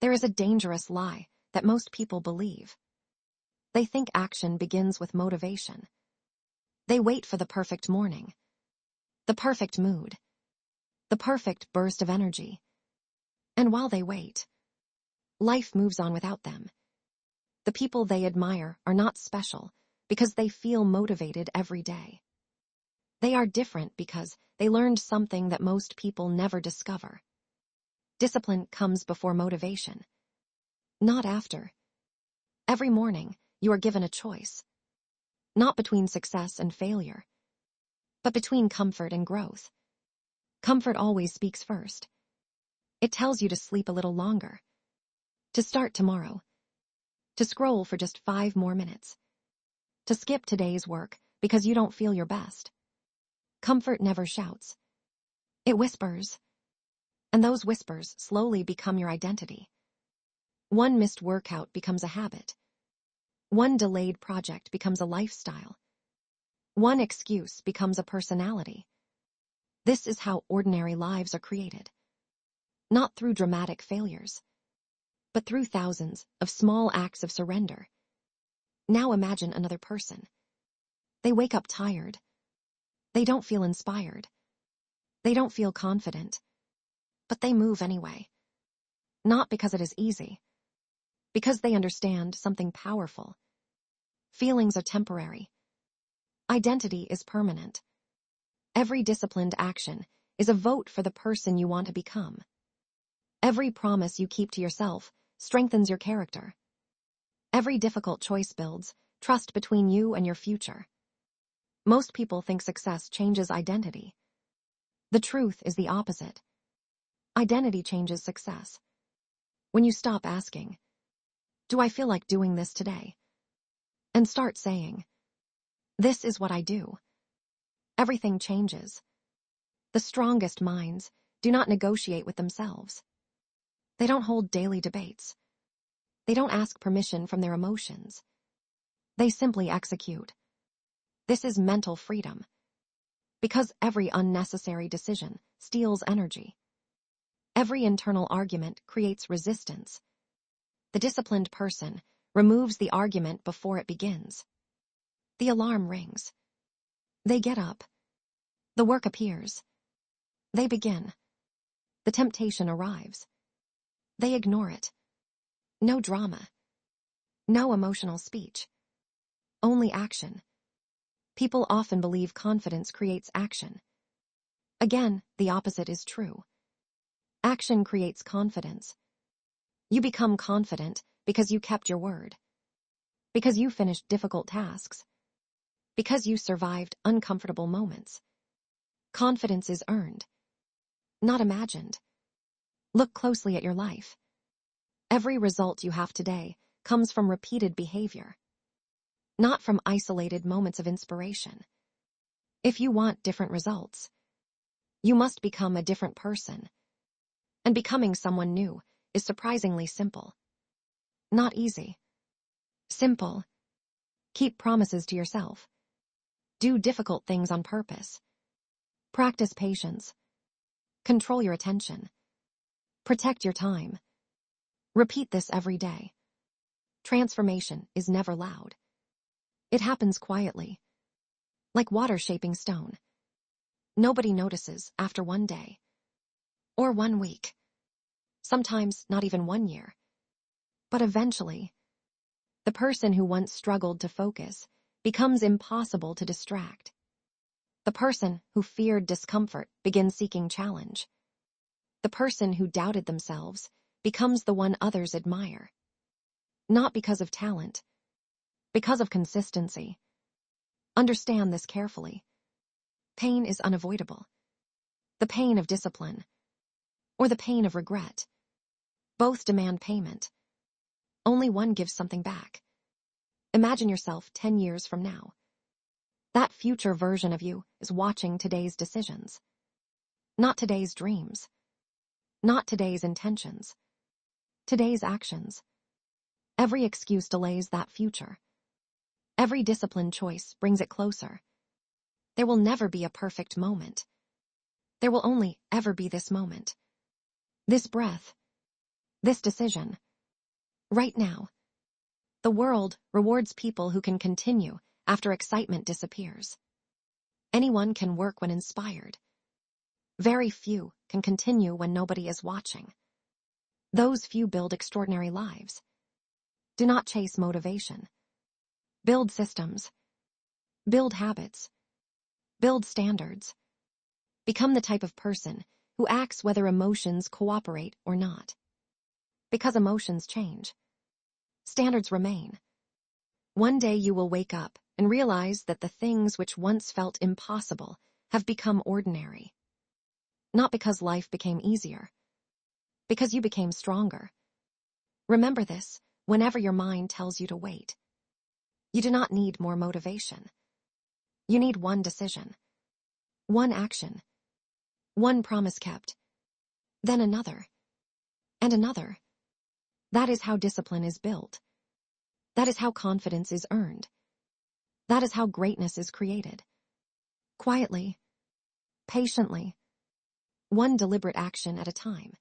There is a dangerous lie that most people believe. They think action begins with motivation. They wait for the perfect morning, the perfect mood, the perfect burst of energy. And while they wait, life moves on without them. The people they admire are not special because they feel motivated every day. They are different because they learned something that most people never discover. Discipline comes before motivation, not after. Every morning, you are given a choice, not between success and failure, but between comfort and growth. Comfort always speaks first. It tells you to sleep a little longer, to start tomorrow, to scroll for just 5 more minutes, to skip today's work because you don't feel your best. Comfort never shouts. It whispers. And those whispers slowly become your identity. One missed workout becomes a habit. One delayed project becomes a lifestyle. One excuse becomes a personality. This is how ordinary lives are created. Not through dramatic failures, but through thousands of small acts of surrender. Now imagine another person. They wake up tired. They don't feel inspired. They don't feel confident. But they move anyway. Not because it is easy. Because they understand something powerful. Feelings are temporary. Identity is permanent. Every disciplined action is a vote for the person you want to become. Every promise you keep to yourself strengthens your character. Every difficult choice builds trust between you and your future. Most people think success changes identity. The truth is the opposite. Identity changes success. When you stop asking, "Do I feel like doing this today?" and start saying, "This is what I do," everything changes. The strongest minds do not negotiate with themselves. They don't hold daily debates. They don't ask permission from their emotions. They simply execute. This is mental freedom. Because every unnecessary decision steals energy. Every internal argument creates resistance. The disciplined person removes the argument before it begins. The alarm rings. They get up. The work appears. They begin. The temptation arrives. They ignore it. No drama. No emotional speech. Only action. People often believe confidence creates action. Again, the opposite is true. Action creates confidence. You become confident because you kept your word. Because you finished difficult tasks. Because you survived uncomfortable moments. Confidence is earned, not imagined. Look closely at your life. Every result you have today comes from repeated behavior, not from isolated moments of inspiration. If you want different results, you must become a different person. And becoming someone new is surprisingly simple. Not easy. Simple. Keep promises to yourself. Do difficult things on purpose. Practice patience. Control your attention. Protect your time. Repeat this every day. Transformation is never loud. It happens quietly, like water shaping stone. Nobody notices after one day, or 1 week, sometimes not even 1 year. But eventually, the person who once struggled to focus becomes impossible to distract. The person who feared discomfort begins seeking challenge. The person who doubted themselves becomes the one others admire. Not because of talent, because of consistency. Understand this carefully. Pain is unavoidable. The pain of discipline, or the pain of regret. Both demand payment. Only one gives something back. Imagine yourself 10 years from now. That future version of you is watching today's decisions. Not today's dreams. Not today's intentions. Today's actions. Every excuse delays that future. Every disciplined choice brings it closer. There will never be a perfect moment. There will only ever be this moment. This breath. This decision, right now. The world rewards people who can continue after excitement disappears. Anyone can work when inspired. Very few can continue when nobody is watching. Those few build extraordinary lives. Do not chase motivation. Build systems. Build habits. Build standards. Become the type of person who acts whether emotions cooperate or not. Because emotions change. Standards remain. One day you will wake up and realize that the things which once felt impossible have become ordinary. Not because life became easier. Because you became stronger. Remember this whenever your mind tells you to wait. You do not need more motivation. You need one decision. One action. One promise kept. Then another. And another. That is how discipline is built. That is how confidence is earned. That is how greatness is created. Quietly. Patiently. One deliberate action at a time.